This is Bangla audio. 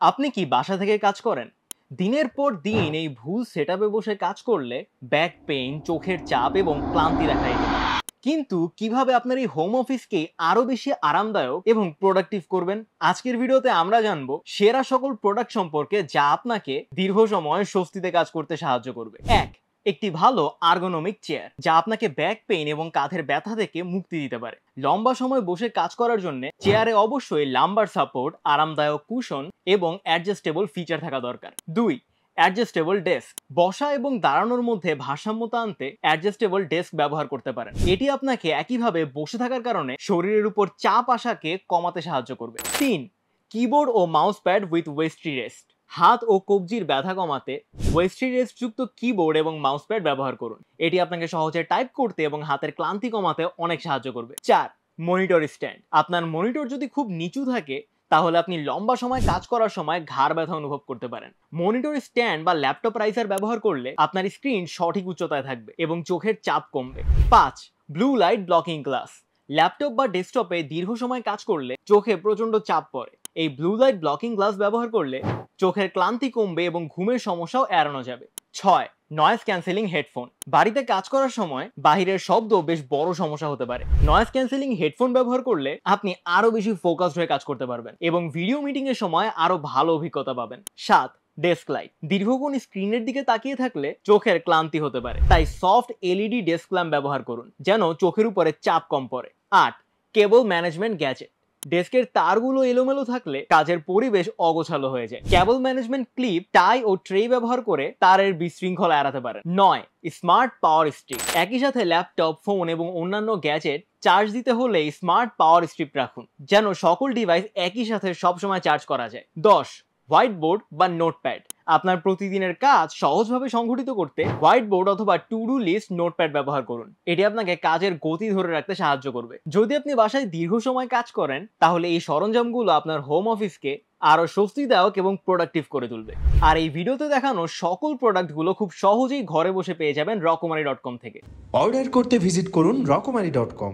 আপনি কি বাসা থেকে কাজ করেন? দিনের পর দিন এই ভুল সেটআপে বসে কাজ করলে ব্যাক পেইন, চোখের চাপ এবং ক্লান্তি দেখা দিতে পারে। কিন্তু কিভাবে আপনার এই হোম অফিসকে আরো বেশি আরামদায়ক এবং প্রোডাক্টিভ করবেন? আজকের ভিডিওতে আমরা জানবো সেরা সকল প্রোডাক্ট সম্পর্কে যা আপনাকে দীর্ঘ সময় স্বস্তিতে কাজ করতে সাহায্য করবে। একটি ভালো আর্গোনমিক চেয়ার যা আপনাকে ব্যাক পেইন এবং কাঁধের ব্যথা থেকে মুক্তি দিতে পারে। লম্বা সময় বসে কাজ করার জন্য চেয়ারে অবশ্যই লাম্বার সাপোর্ট, আরামদায়ক কুশন এবং অ্যাডজাস্টেবল ফিচার থাকা দরকার। 2. Adjustable desk. বসা এবং দাঁড়ানোর মধ্যে ভারসাম্যতা আনতে অ্যাডজাস্টেবল ডেস্ক ব্যবহার করতে পারেন। এটি আপনাকে একইভাবে বসে থাকার কারণে শরীরের উপর চাপ আসাকে কমাতে সাহায্য করবে। 3. কিবোর্ড ও মাউস প্যাড উইথ ওয়েস্ট্রি রেস্ট। হাত ও কবজির ব্যথা কমাতে ওয়েস্ট্রি রেস্ট যুক্ত কিবোর্ড এবং মাউস প্যাড ব্যবহার করুন। এটি আপনাকে সহজে টাইপ করতে এবং হাতের ক্লান্তি কমাতে অনেক সাহায্য করবে। 4. Monitor stand. আপনার মনিটর যদি খুব নিচু থাকে তাহলে আপনি লম্বা সময় কাজ করার সময় ঘাড় ব্যথা অনুভব করতে পারেন। মনিটর স্ট্যান্ড বা ল্যাপটপ রাইজার ব্যবহার করলে আপনার স্ক্রিন সঠিক উচ্চতায় থাকবে এবং চোখের চাপ কমবে। 5. Blue light blocking glass. Laptop বা ডেস্কটপে দীর্ঘ সময় কাজ করলে চোখে প্রচন্ড চাপ পড়ে। এই ব্লু লাইট ব্লকিং গ্লাস ব্যবহার করলে চোখের ক্লান্তি কমবে এবং ঘুমের সমস্যাও এড়ানো যাবে। 6. Noise cancelling headphone. বাড়িতে কাজ করার সময় বাহিরের শব্দ বেশ বড় সমস্যা হতে পারে। নয়েজ ক্যান্সেলিং হেডফোন ব্যবহার করলে আপনি আরো বেশি ফোকাসড হয়ে কাজ করতে পারবেন এবং ভিডিও মিটিং এর সময় আরো ভালো অভিজ্ঞতা পাবেন। 7. Desk light. দীর্ঘক্ষণ স্ক্রিনের দিকে তাকিয়ে থাকলে চোখের ক্লান্তি হতে পারে, তাই সফট এলইডি ডেস্ক ল্যাম্প ব্যবহার করুন যেন চোখের উপরে চাপ কম পড়ে। 8. কেবল ম্যানেজমেন্ট গ্যাজেট। ডেস্কের তারগুলো এলোমেলো থাকলে কাজের পরিবেশ অগোছালো হয়ে যায়। কেবল ম্যানেজমেন্ট ক্লিপ, টাই ও ট্রে ব্যবহার করে তারের বিশৃঙ্খলা এড়াতে পারেন। 9. স্মার্ট পাওয়ার স্ট্রিপ। একই সাথে ল্যাপটপ, ফোন এবং অন্যান্য গ্যাজেট চার্জ দিতে হলে স্মার্ট পাওয়ার স্ট্রিপ রাখুন যেন সকল ডিভাইস একই সাথে সবসময় চার্জ করা যায়। 10. হোয়াইট বোর্ড বা নোটপ্যাড। আপনার প্রতিদিনের কাজ সহজভাবে সংগঠিত করতে হোয়াইট বোর্ড অথবা টু ডু লিস্ট নোটপ্যাড ব্যবহার করুন। এটি আপনাকে কাজের গতি ধরে রাখতে সাহায্য করবে। যদি আপনি বাসায় দীর্ঘ সময় কাজ করেন তাহলে এই সরঞ্জামগুলো আপনার হোম অফিসকে আরো স্বস্তিদায়ক এবং প্রোডাক্টিভ করে তুলবে। আর এই ভিডিওতে দেখানো সকল প্রোডাক্টগুলো খুব সহজেই ঘরে বসে পেয়ে যাবেন রকমারি.com থেকে। অর্ডার করতে ভিজিট করুন রকমারি.com।